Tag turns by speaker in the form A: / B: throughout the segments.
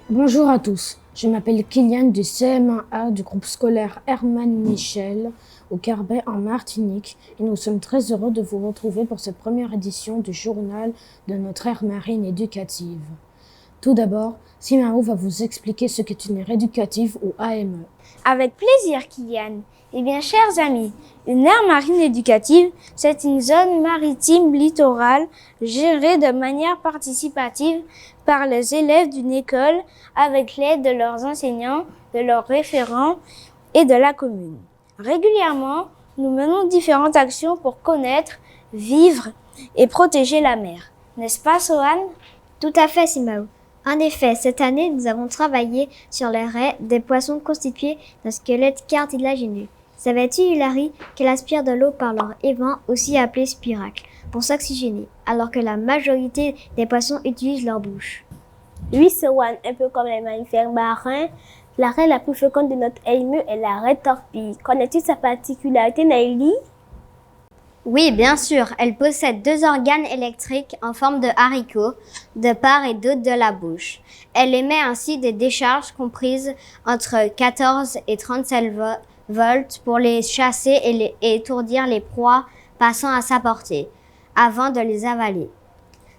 A: Bonjour à tous, je m'appelle Kylian du CM1A du groupe scolaire Hermann Michel au Carbet en Martinique et nous sommes très heureux de vous retrouver pour cette première édition du journal de notre aire marine éducative. Tout d'abord, Simao va vous expliquer ce qu'est une aire éducative ou AME.
B: Avec plaisir, Kylian. Eh bien, chers amis, une aire marine éducative, c'est une zone maritime littorale gérée de manière participative par les élèves d'une école avec l'aide de leurs enseignants, de leurs référents et de la commune. Régulièrement, nous menons différentes actions pour connaître, vivre et protéger la mer. N'est-ce pas, Sohan?
C: Tout à fait, Simao. En effet, cette année, nous avons travaillé sur les raies des poissons constitués d'un squelette cartilagineux. Savais-tu, Hilary, qu'elles aspirent de l'eau par leur évent, aussi appelé spiracle, pour s'oxygéner, alors que la majorité des poissons utilisent leur bouche?
D: Oui, Sohan, un peu comme les mammifères marins, la raie la plus fréquente de notre AME est la raie torpille. Connais-tu sa particularité, Naïli?
C: Oui, bien sûr. Elle possède 2 organes électriques en forme de haricots de part et d'autre de la bouche. Elle émet ainsi des décharges comprises entre 14 et 37 volts pour les chasser et étourdir les proies passant à sa portée, avant de les avaler.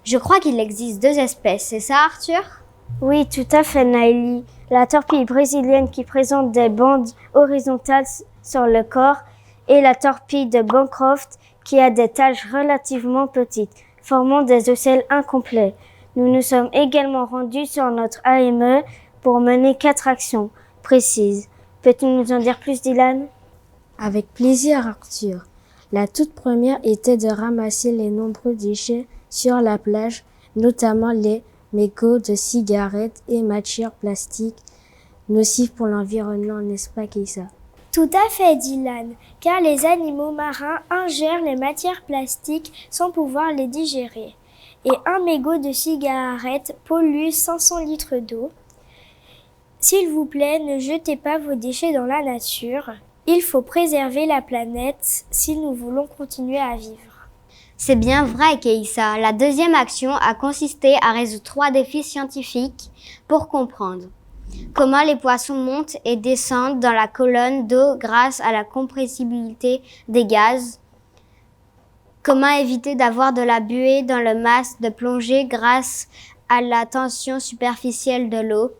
C: Je crois qu'il existe 2 espèces, c'est ça, Arthur?
B: Oui, tout à fait, Naïli. La torpille brésilienne qui présente des bandes horizontales sur le corps et la torpille de Bancroft qui a des taches relativement petites, formant des ocelles incomplets. Nous nous sommes également rendus sur notre AME pour mener 4 actions précises. Peux-tu nous en dire plus, Dylan?
E: Avec plaisir, Arthur. La toute première était de ramasser les nombreux déchets sur la plage, notamment les mégots de cigarettes et matières plastiques nocifs pour l'environnement, n'est-ce pas, Keïssa?
B: Tout à fait, Dylan, car les animaux marins ingèrent les matières plastiques sans pouvoir les digérer. Et un mégot de cigarette pollue 500 litres d'eau. S'il vous plaît, ne jetez pas vos déchets dans la nature. Il faut préserver la planète si nous voulons continuer à vivre.
C: C'est bien vrai, Keïssa. La deuxième action a consisté à résoudre 3 défis scientifiques pour comprendre comment les poissons montent et descendent dans la colonne d'eau grâce à la compressibilité des gaz, comment éviter d'avoir de la buée dans le masque de plongée grâce à la tension superficielle de l'eau,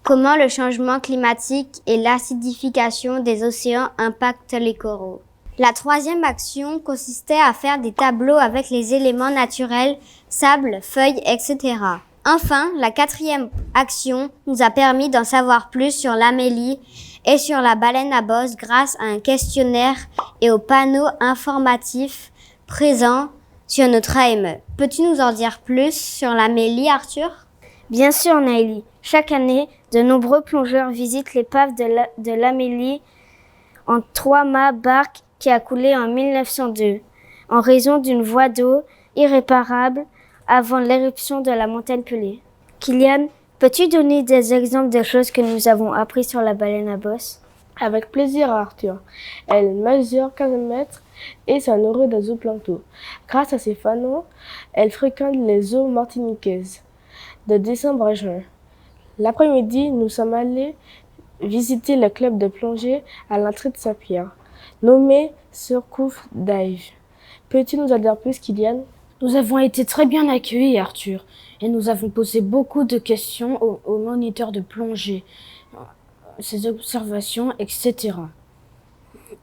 C: comment le changement climatique et l'acidification des océans impactent les coraux. La troisième action consistait à faire des tableaux avec les éléments naturels, sable, feuilles, etc. Enfin, la quatrième action nous a permis d'en savoir plus sur l'amélie et sur la baleine à bosse grâce à un questionnaire et aux panneaux informatifs présents sur notre AME. Peux-tu nous en dire plus sur l'amélie, Arthur?
B: Bien sûr, Naïli. Chaque année, de nombreux plongeurs visitent l'épave de l'Amélie en 3-mâts barque qui a coulé en 1902 en raison d'une voie d'eau irréparable avant l'éruption de la montagne Pelée. Kylian, peux-tu donner des exemples de choses que nous avons appris sur la baleine à bosse?
F: Avec plaisir, Arthur. Elle mesure 15 mètres et se nourrit de zooplancton. Grâce à ses fanons, elle fréquente les eaux martiniquaises de décembre à juin. L'après-midi, nous sommes allés visiter le club de plongée à l'entrée de Saint-Pierre, nommé Surcouf Dive. Peux-tu nous en dire plus, Kylian?
A: Nous avons été très bien accueillis, Arthur, et nous avons posé beaucoup de questions aux moniteurs de plongée, ses observations, etc.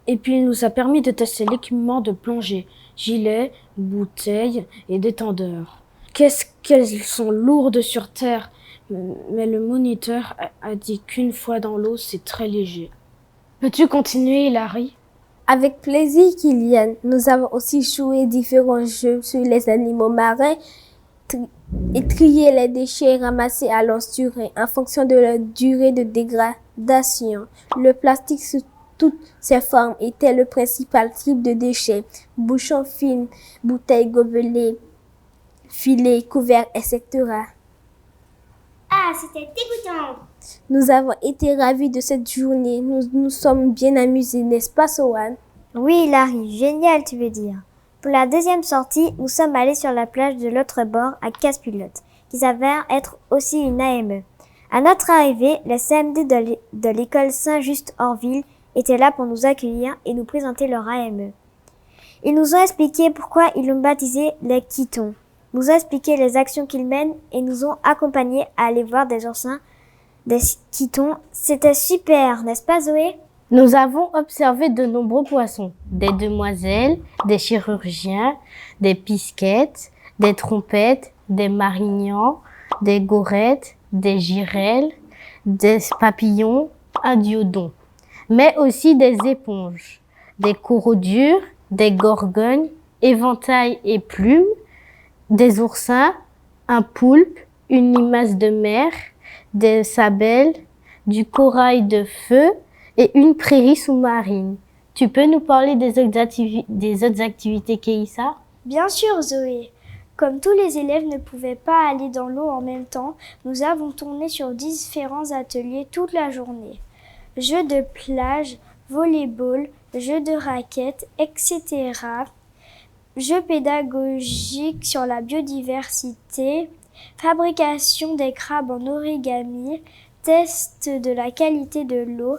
A: Et puis, il nous a permis de tester l'équipement de plongée, gilets, bouteilles et détendeurs. Qu'est-ce qu'elles sont lourdes sur terre, mais le moniteur a dit qu'une fois dans l'eau, c'est très léger. Peux-tu continuer, Hilary?
D: Avec plaisir, Kylian. Nous avons aussi joué différents jeux sur les animaux marins et trié les déchets ramassés à longue durée en fonction de leur durée de dégradation. Le plastique sous toutes ses formes était le principal type de déchets. Bouchons, films, bouteilles, gobelets, filets, couverts, etc.
B: Ah, c'était dégoûtant!
D: Nous avons été ravis de cette journée. Nous nous sommes bien amusés, n'est-ce pas, Sohan?
C: Oui, Hilary, génial, tu veux dire. Pour la deuxième sortie, nous sommes allés sur la plage de l'autre bord à Casse-Pilote, qui s'avère être aussi une AME.
G: À notre arrivée, les CM2 de l'école Saint-Just-Orville étaient là pour nous accueillir et nous présenter leur AME. Ils nous ont expliqué pourquoi ils l'ont baptisé les Quitons, nous ont expliqué les actions qu'ils mènent et nous ont accompagnés à aller voir des oursins, des Quitons. C'était super, n'est-ce pas Zoé?
A: Nous avons observé de nombreux poissons, des demoiselles, des chirurgiens, des pisquettes, des trompettes, des marignans, des gorettes, des girelles, des papillons, un diodon, mais aussi des éponges, des coraux durs, des gorgognes, éventails et plumes, des oursins, un poulpe, une limace de mer, des sabelles, du corail de feu et une prairie sous-marine. Tu peux nous parler des autres activités Keïssa?
B: Bien sûr, Zoé. Comme tous les élèves ne pouvaient pas aller dans l'eau en même temps, nous avons tourné sur différents ateliers toute la journée. Jeux de plage, volleyball, jeux de raquettes, etc. Jeux pédagogiques sur la biodiversité, fabrication des crabes en origami, test de la qualité de l'eau,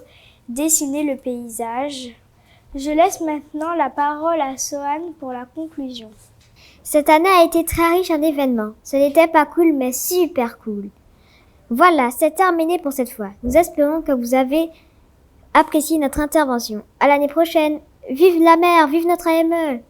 B: dessiner le paysage. Je laisse maintenant la parole à Sohan pour la conclusion.
G: Cette année a été très riche en événements. Ce n'était pas cool, mais super cool. Voilà, c'est terminé pour cette fois. Nous espérons que vous avez apprécié notre intervention. À l'année prochaine. Vive la mer, vive notre AME!